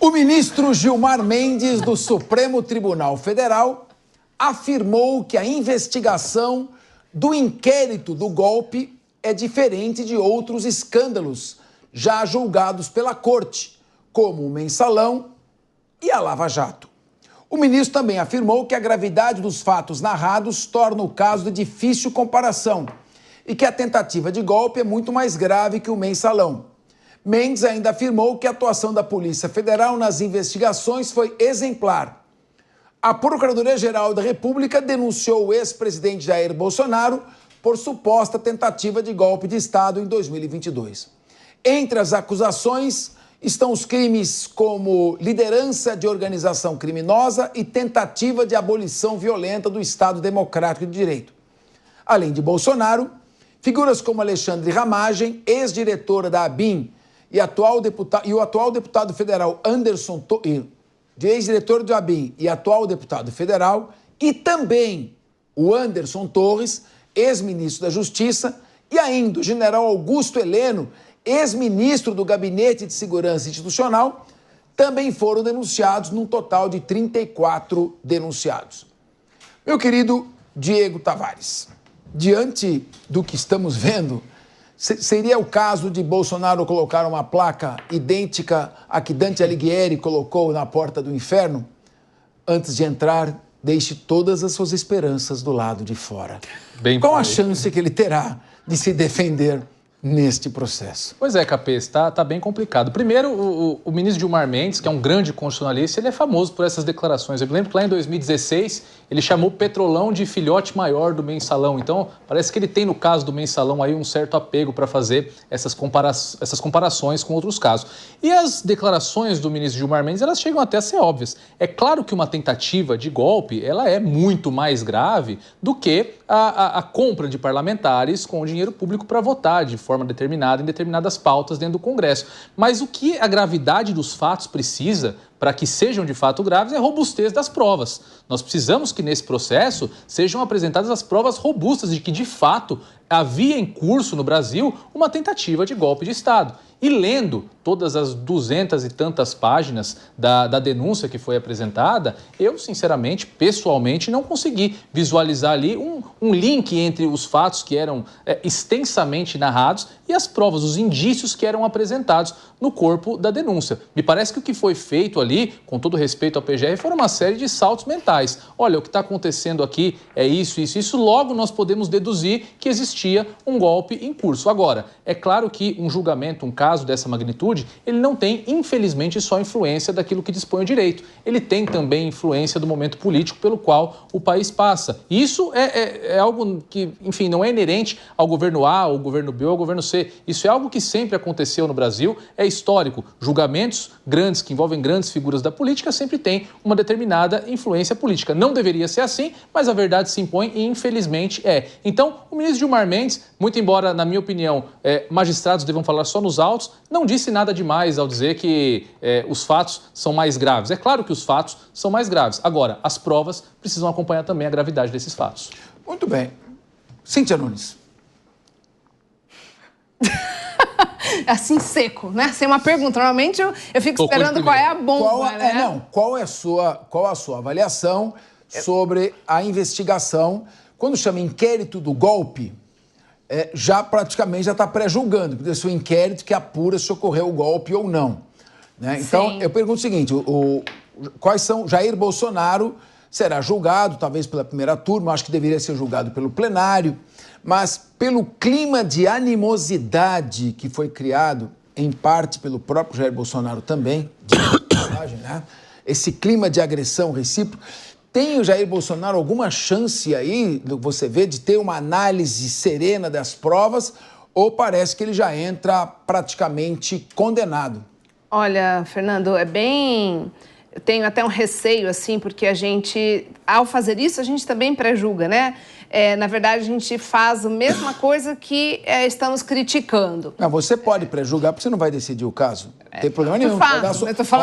O ministro Gilmar Mendes, do Supremo Tribunal Federal, afirmou que a investigação do inquérito do golpe é diferente de outros escândalos já julgados pela Corte, como o Mensalão e a Lava Jato. O ministro também afirmou que a gravidade dos fatos narrados torna o caso de difícil comparação e que a tentativa de golpe é muito mais grave que o Mensalão. Mendes ainda afirmou que a atuação da Polícia Federal nas investigações foi exemplar. A Procuradoria-Geral da República denunciou o ex-presidente Jair Bolsonaro por suposta tentativa de golpe de Estado em 2022. Entre as acusações estão os crimes como liderança de organização criminosa e tentativa de abolição violenta do Estado Democrático de Direito. Além de Bolsonaro, figuras como Alexandre Ramagem, ex-diretora da ABIN, e o atual deputado federal Anderson Torres, ex-diretor do ABIN e atual deputado federal, e também o Anderson Torres, ex-ministro da Justiça, e ainda o general Augusto Heleno, ex-ministro do Gabinete de Segurança Institucional, também foram denunciados, num total de 34 denunciados. Meu querido Diego Tavares, diante do que estamos vendo, seria o caso de Bolsonaro colocar uma placa idêntica à que Dante Alighieri colocou na porta do inferno? Antes de entrar, deixe todas as suas esperanças do lado de fora. Qual a chance que ele terá de se defender neste processo? Pois é, Capês, tá bem complicado. Primeiro, o ministro Gilmar Mendes, que é um grande constitucionalista, ele é famoso por essas declarações. Eu me lembro que lá em 2016, ele chamou o Petrolão de filhote maior do Mensalão. Então, parece que ele tem, no caso do Mensalão, aí um certo apego para fazer essas comparações com outros casos. E as declarações do ministro Gilmar Mendes, elas chegam até a ser óbvias. É claro que uma tentativa de golpe, ela é muito mais grave do que a compra de parlamentares com dinheiro público para votar de forma determinada em determinadas pautas dentro do Congresso. Mas o que a gravidade dos fatos precisa para que sejam de fato graves é a robustez das provas. Nós precisamos que nesse processo sejam apresentadas as provas robustas de que de fato havia em curso no Brasil uma tentativa de golpe de Estado. E lendo todas as 200 e tantas páginas da denúncia que foi apresentada, eu, sinceramente, pessoalmente, não consegui visualizar ali um link entre os fatos que eram extensamente narrados e as provas, os indícios que eram apresentados no corpo da denúncia. Me parece que o que foi feito ali, com todo respeito ao PGR, foram uma série de saltos mentais. Olha, o que está acontecendo aqui é isso, logo nós podemos deduzir que existia um golpe em curso. Agora, é claro que um julgamento, um caso dessa magnitude, ele não tem, infelizmente, só influência daquilo que dispõe o direito. Ele tem também influência do momento político pelo qual o país passa. E isso é algo que, enfim, não é inerente ao governo A, ao governo B ou ao governo C. Isso é algo que sempre aconteceu no Brasil, é histórico. Julgamentos grandes, que envolvem grandes figuras da política, sempre têm uma determinada influência política. Não deveria ser assim, mas a verdade se impõe e, infelizmente, é. Então, o ministro Gilmar Mendes, muito embora, na minha opinião, magistrados devam falar só nos autos, não disse nada demais ao dizer que os fatos são mais graves. É claro que os fatos são mais graves. Agora, as provas precisam acompanhar também a gravidade desses fatos. Muito bem. Cíntia Nunes. Assim, seco, né? Sem uma pergunta. Normalmente eu fico esperando qual é a bomba, né? Qual a sua avaliação sobre a investigação? Quando chama inquérito do golpe, já praticamente está pré-julgando, porque esse é o inquérito que apura se ocorreu o golpe ou não. Né? Então, eu pergunto o seguinte, quais são... Jair Bolsonaro será julgado, talvez pela primeira turma, acho que deveria ser julgado pelo plenário, mas pelo clima de animosidade que foi criado, em parte pelo próprio Jair Bolsonaro também, né? Esse clima de agressão recíproca, tem o Jair Bolsonaro alguma chance aí, você vê, de ter uma análise serena das provas, ou parece que ele já entra praticamente condenado? Olha, Fernando, eu tenho até um receio, assim, porque a gente, ao fazer isso, a gente também pré-julga, né? Na verdade, a gente faz a mesma coisa que estamos criticando. Não, você pode pré-julgar, porque você não vai decidir o caso. Não tem problema nenhum. Pode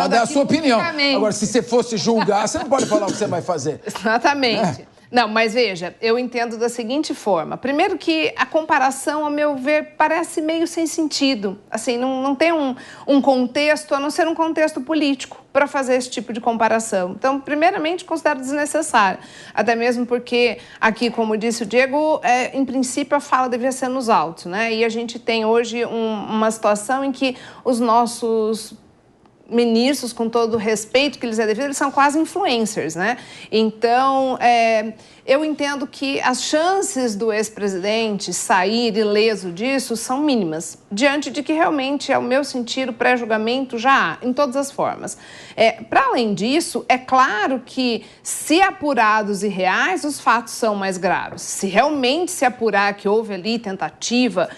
dar a sua opinião. Agora, se você fosse julgar, você não pode falar o que você vai fazer. Exatamente. Não, mas veja, eu entendo da seguinte forma. Primeiro que a comparação, ao meu ver, parece meio sem sentido. Assim, não tem um contexto, a não ser um contexto político, para fazer esse tipo de comparação. Então, primeiramente, considero desnecessário. Até mesmo porque aqui, como disse o Diego, em princípio a fala devia ser nos autos, né? E a gente tem hoje uma situação em que os nossos ministros, com todo o respeito que lhes é devido, eles são quase influencers, né? Então, eu entendo que as chances do ex-presidente sair ileso disso são mínimas, diante de que realmente, ao meu sentir, o pré-julgamento já há, em todas as formas. Para além disso, é claro que, se apurados e reais, os fatos são mais graves. Se realmente se apurar que houve ali tentativa,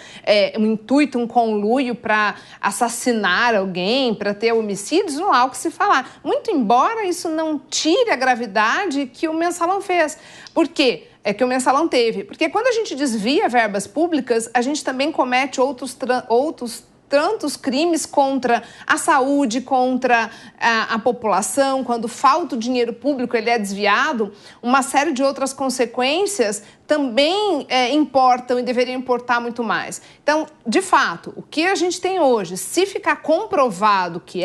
um intuito, um conluio para assassinar alguém, para ter homicídios, não há o que se falar. Muito embora isso não tire a gravidade que o Mensalão fez. Por quê? É que o Mensalão teve. Porque quando a gente desvia verbas públicas, a gente também comete outros tantos crimes contra a saúde, contra a população. Quando falta o dinheiro público, ele é desviado, uma série de outras consequências também importam e deveriam importar muito mais. Então, de fato, o que a gente tem hoje, se ficar comprovado que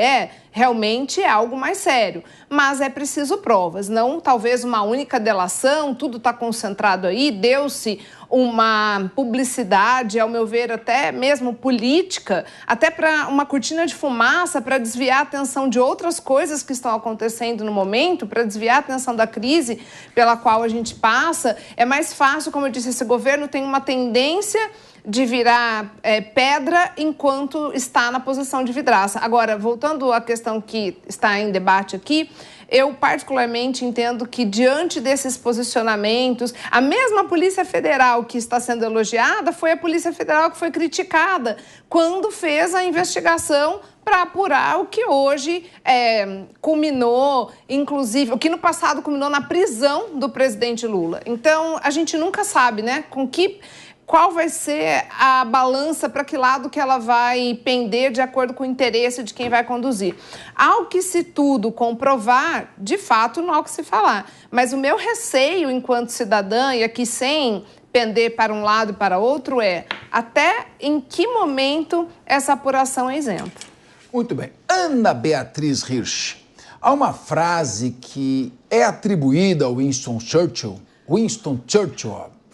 realmente é algo mais sério. Mas é preciso provas, não talvez uma única delação, tudo está concentrado aí, deu-se uma publicidade, ao meu ver, até mesmo política, até para uma cortina de fumaça, para desviar a atenção de outras coisas que estão acontecendo no momento, para desviar a atenção da crise pela qual a gente passa. É mais fácil, como eu disse, esse governo tem uma tendência de virar pedra enquanto está na posição de vidraça. Agora, voltando à questão que está em debate aqui, eu particularmente entendo que, diante desses posicionamentos, a mesma Polícia Federal que está sendo elogiada foi a Polícia Federal que foi criticada quando fez a investigação para apurar o que hoje culminou, inclusive, o que no passado culminou na prisão do presidente Lula. Então, a gente nunca sabe, né, qual vai ser a balança, para que lado que ela vai pender de acordo com o interesse de quem vai conduzir. Ao que se tudo comprovar, de fato, não há o que se falar. Mas o meu receio enquanto cidadã, e aqui sem pender para um lado e para outro, até em que momento essa apuração é isenta. Muito bem. Ana Beatriz Hirsch, há uma frase que é atribuída ao Winston Churchill,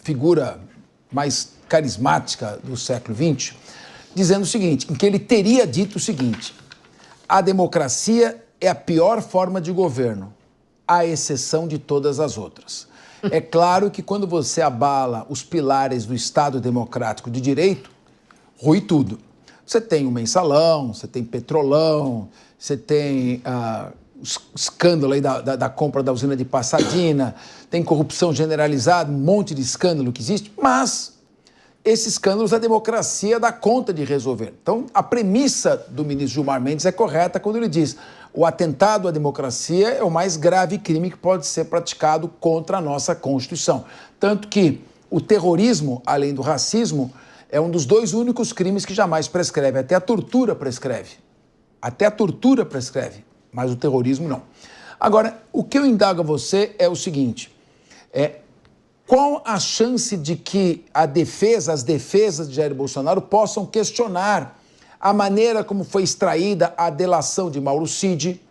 figura mais carismática do século XX, dizendo o seguinte, em que ele teria dito o seguinte: a democracia é a pior forma de governo, à exceção de todas as outras. É claro que quando você abala os pilares do Estado democrático de direito, rui tudo. Você tem o Mensalão, você tem Petrolão, você tem o escândalo aí da compra da usina de Passadina, tem corrupção generalizada, um monte de escândalo que existe, mas esses escândalos a democracia dá conta de resolver. Então, a premissa do ministro Gilmar Mendes é correta quando ele diz: o atentado à democracia é o mais grave crime que pode ser praticado contra a nossa Constituição. Tanto que o terrorismo, além do racismo, é um dos dois únicos crimes que jamais prescreve. Até a tortura prescreve. Mas o terrorismo não. Agora, o que eu indago a você é o seguinte: qual a chance de que as defesas de Jair Bolsonaro possam questionar a maneira como foi extraída a delação de Mauro Cid?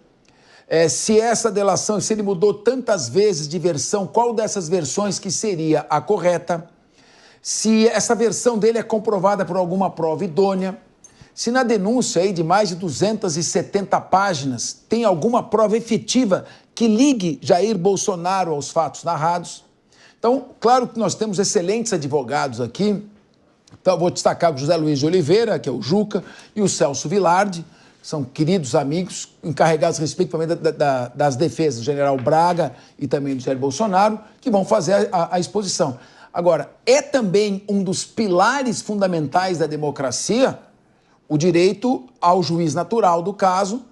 Se essa delação, se ele mudou tantas vezes de versão, qual dessas versões que seria a correta? Se essa versão dele é comprovada por alguma prova idônea? Se na denúncia aí de mais de 270 páginas tem alguma prova efetiva que ligue Jair Bolsonaro aos fatos narrados? Então, claro que nós temos excelentes advogados aqui. Então, vou destacar o José Luiz de Oliveira, que é o Juca, e o Celso Vilardi, que são queridos amigos, encarregados a respeito também das defesas do general Braga e também do Jair Bolsonaro, que vão fazer a exposição. Agora, é também um dos pilares fundamentais da democracia o direito ao juiz natural do caso,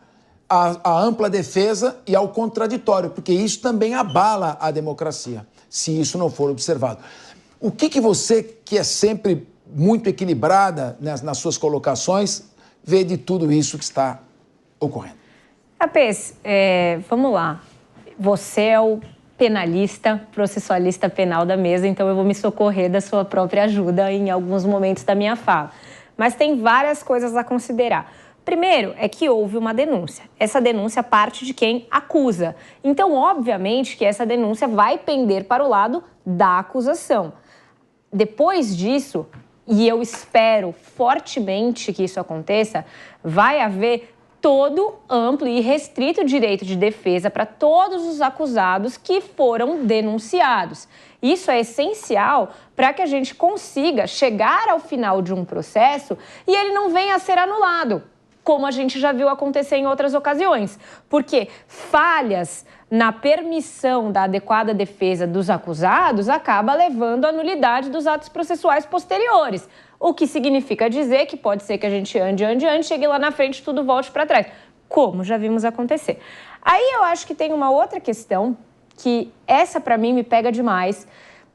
à ampla defesa e ao contraditório, porque isso também abala a democracia, se isso não for observado. O que você, que é sempre muito equilibrada nas suas colocações, vê de tudo isso que está ocorrendo? Capês, vamos lá. Você é o penalista, processualista penal da mesa, então eu vou me socorrer da sua própria ajuda em alguns momentos da minha fala. Mas tem várias coisas a considerar. Primeiro é que houve uma denúncia. Essa denúncia parte de quem acusa. Então, obviamente, que essa denúncia vai pender para o lado da acusação. Depois disso, e eu espero fortemente que isso aconteça, vai haver todo amplo e restrito direito de defesa para todos os acusados que foram denunciados. Isso é essencial para que a gente consiga chegar ao final de um processo e ele não venha a ser anulado, como a gente já viu acontecer em outras ocasiões. Porque falhas na permissão da adequada defesa dos acusados acaba levando à nulidade dos atos processuais posteriores. O que significa dizer que pode ser que a gente ande, chegue lá na frente e tudo volte para trás, como já vimos acontecer. Aí eu acho que tem uma outra questão, que essa para mim me pega demais,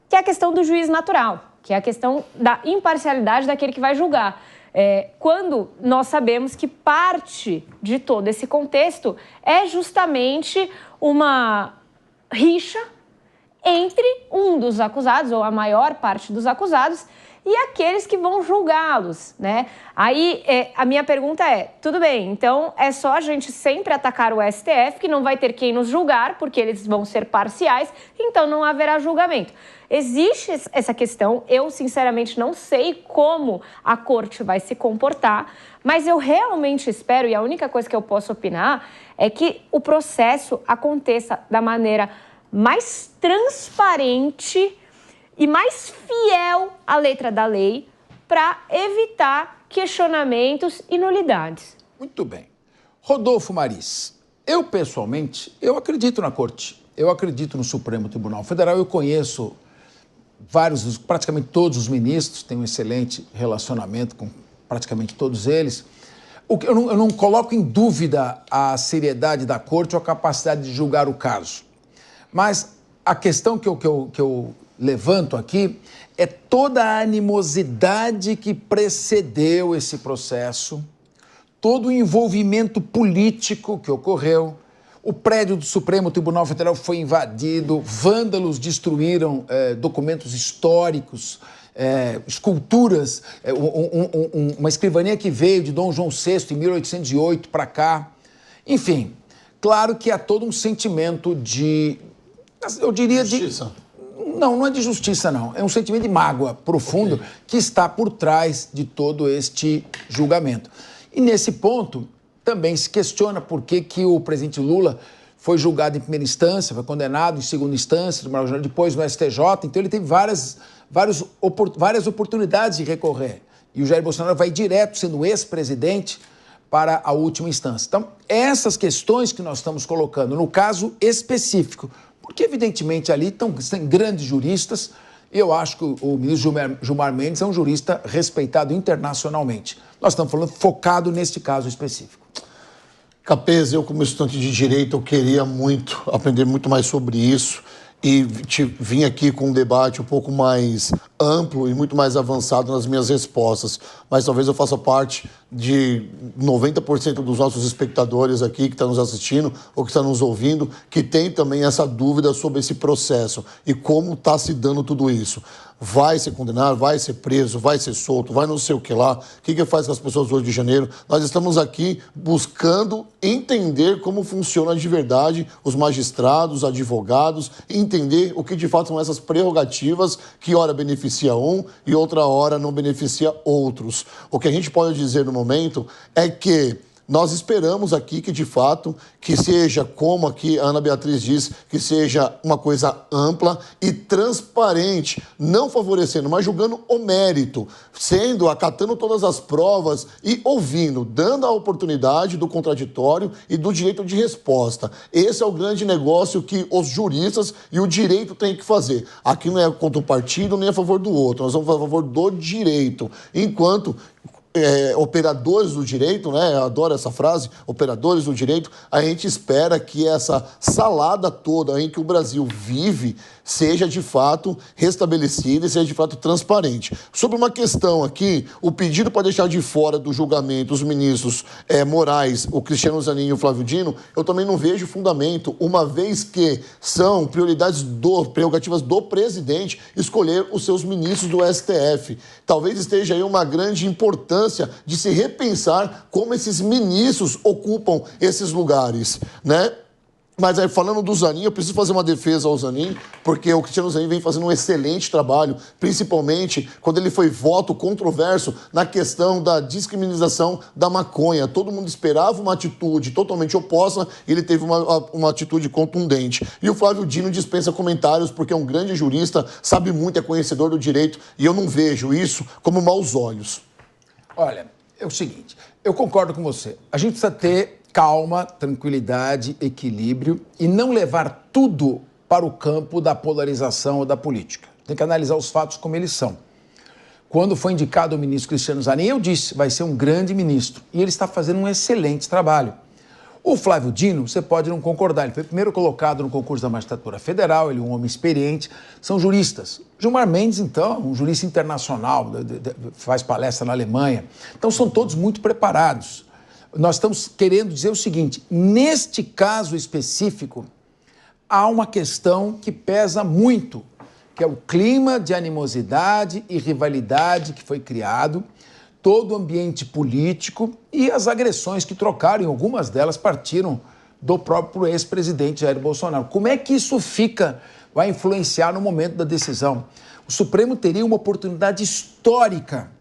que é a questão do juiz natural, que é a questão da imparcialidade daquele que vai julgar. Quando nós sabemos que parte de todo esse contexto é justamente uma rixa entre um dos acusados, ou a maior parte dos acusados, e aqueles que vão julgá-los, né? Aí a minha pergunta é, tudo bem, então é só a gente sempre atacar o STF, que não vai ter quem nos julgar, porque eles vão ser parciais, então não haverá julgamento. Existe essa questão, eu sinceramente não sei como a corte vai se comportar, mas eu realmente espero, e a única coisa que eu posso opinar, é que o processo aconteça da maneira mais transparente e mais fiel à letra da lei para evitar questionamentos e nulidades. Muito bem. Rodolfo Maris, eu pessoalmente, eu acredito na Corte, eu acredito no Supremo Tribunal Federal, eu conheço praticamente todos os ministros, tenho um excelente relacionamento com praticamente todos eles. Eu não coloco em dúvida a seriedade da Corte ou a capacidade de julgar o caso. Mas a questão que eu levanto aqui é toda a animosidade que precedeu esse processo, todo o envolvimento político que ocorreu. O prédio do Supremo Tribunal Federal foi invadido, vândalos destruíram documentos históricos, esculturas, uma escrivania que veio de Dom João VI em 1808 para cá. Enfim, claro que há todo um sentimento de, eu diria, justiça. Não é de justiça, não. É um sentimento de mágoa profundo que está por trás de todo este julgamento. E nesse ponto, também se questiona por que o presidente Lula foi julgado em primeira instância, foi condenado em segunda instância, depois no STJ, então ele teve várias oportunidades de recorrer. E o Jair Bolsonaro vai direto, sendo ex-presidente, para a última instância. Então, essas questões que nós estamos colocando, no caso específico, porque evidentemente ali tem grandes juristas, e eu acho que o ministro Gilmar Mendes é um jurista respeitado internacionalmente. Nós estamos falando focado neste caso específico. Capês, eu como estudante de Direito, eu queria muito aprender muito mais sobre isso e vim aqui com um debate um pouco mais amplo e muito mais avançado nas minhas respostas. Mas talvez eu faça parte de 90% dos nossos espectadores aqui que estão nos assistindo ou que estão nos ouvindo, que tem também essa dúvida sobre esse processo e como está se dando tudo isso. Vai ser condenado, vai ser preso, vai ser solto, vai não sei o que lá. O que faz com as pessoas hoje de janeiro? Nós estamos aqui buscando entender como funciona de verdade os magistrados, os advogados, entender o que de fato são essas prerrogativas que ora beneficia um e outra hora não beneficia outros. O que a gente pode dizer no momento é que nós esperamos aqui que, de fato, que seja, como aqui a Ana Beatriz diz, que seja uma coisa ampla e transparente, não favorecendo, mas julgando o mérito, acatando todas as provas e ouvindo, dando a oportunidade do contraditório e do direito de resposta. Esse é o grande negócio que os juristas e o direito têm que fazer. Aqui não é contra um partido nem a favor do outro, nós vamos a favor do direito, enquanto operadores do direito, né? Eu adoro essa frase, operadores do direito. A gente espera que essa salada toda em que o Brasil vive seja de fato restabelecida e seja de fato transparente. Sobre uma questão aqui, o pedido para deixar de fora do julgamento os ministros Moraes, o Cristiano Zanin e o Flávio Dino, eu também não vejo fundamento, uma vez que são prerrogativas do presidente escolher os seus ministros do STF. Talvez esteja aí uma grande importância de se repensar como esses ministros ocupam esses lugares, né? Mas aí, falando do Zanin, eu preciso fazer uma defesa ao Zanin, porque o Cristiano Zanin vem fazendo um excelente trabalho, principalmente quando ele foi voto controverso na questão da descriminalização da maconha. Todo mundo esperava uma atitude totalmente oposta e ele teve uma atitude contundente. E o Flávio Dino dispensa comentários, porque é um grande jurista, sabe muito, é conhecedor do direito, e eu não vejo isso como maus olhos. Olha, é o seguinte, eu concordo com você. A gente precisa ter calma, tranquilidade, equilíbrio e não levar tudo para o campo da polarização ou da política. Tem que analisar os fatos como eles são. Quando foi indicado o ministro Cristiano Zanin, eu disse, vai ser um grande ministro. E ele está fazendo um excelente trabalho. O Flávio Dino, você pode não concordar, ele foi primeiro colocado no concurso da Magistratura Federal, ele é um homem experiente, são juristas. Gilmar Mendes, então, um jurista internacional, faz palestra na Alemanha. Então, são todos muito preparados. Nós estamos querendo dizer o seguinte, neste caso específico, há uma questão que pesa muito, que é o clima de animosidade e rivalidade que foi criado, todo o ambiente político e as agressões que trocaram, e algumas delas partiram do próprio ex-presidente Jair Bolsonaro. Como é que isso vai influenciar no momento da decisão? O Supremo teria uma oportunidade histórica,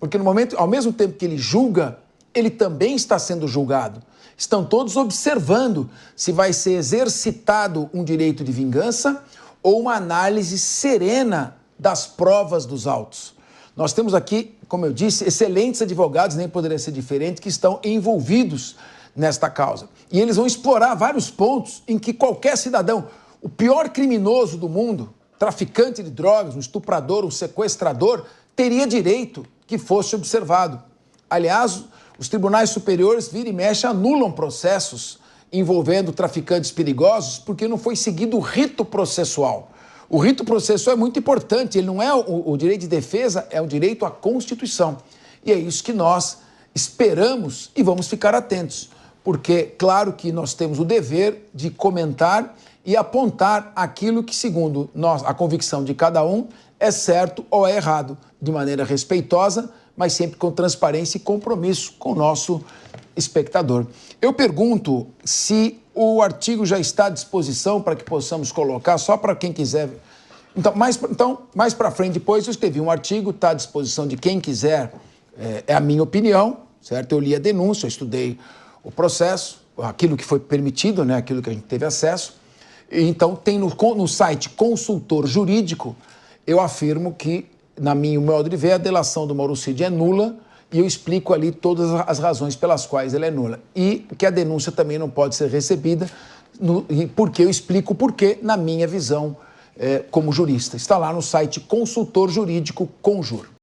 porque no momento, ao mesmo tempo que ele julga, ele também está sendo julgado. Estão todos observando se vai ser exercitado um direito de vingança ou uma análise serena das provas dos autos. Nós temos aqui, como eu disse, excelentes advogados, nem poderia ser diferente, que estão envolvidos nesta causa. E eles vão explorar vários pontos em que qualquer cidadão, o pior criminoso do mundo, traficante de drogas, um estuprador, um sequestrador, teria direito que fosse observado. Aliás, os tribunais superiores, vira e mexe, anulam processos envolvendo traficantes perigosos porque não foi seguido o rito processual. O rito processual é muito importante, ele não é o direito de defesa, é o direito à Constituição. E é isso que nós esperamos e vamos ficar atentos, porque, claro que nós temos o dever de comentar e apontar aquilo que, segundo nós, a convicção de cada um, é certo ou é errado, de maneira respeitosa, mas sempre com transparência e compromisso com o nosso espectador. Eu pergunto se o artigo já está à disposição para que possamos colocar, só para quem quiser. Então, mais para frente, depois, eu escrevi um artigo, está à disposição de quem quiser, é a minha opinião, certo? Eu li a denúncia, eu estudei o processo, aquilo que foi permitido, né? Aquilo que a gente teve acesso. Então, tem no site Consultor Jurídico, eu afirmo que, na minha modo de ver, a delação do Mauro Cid é nula e eu explico ali todas as razões pelas quais ela é nula. E que a denúncia também não pode ser recebida, porque eu explico o porquê, na minha visão, como jurista. Está lá no site Consultor Jurídico Conjur.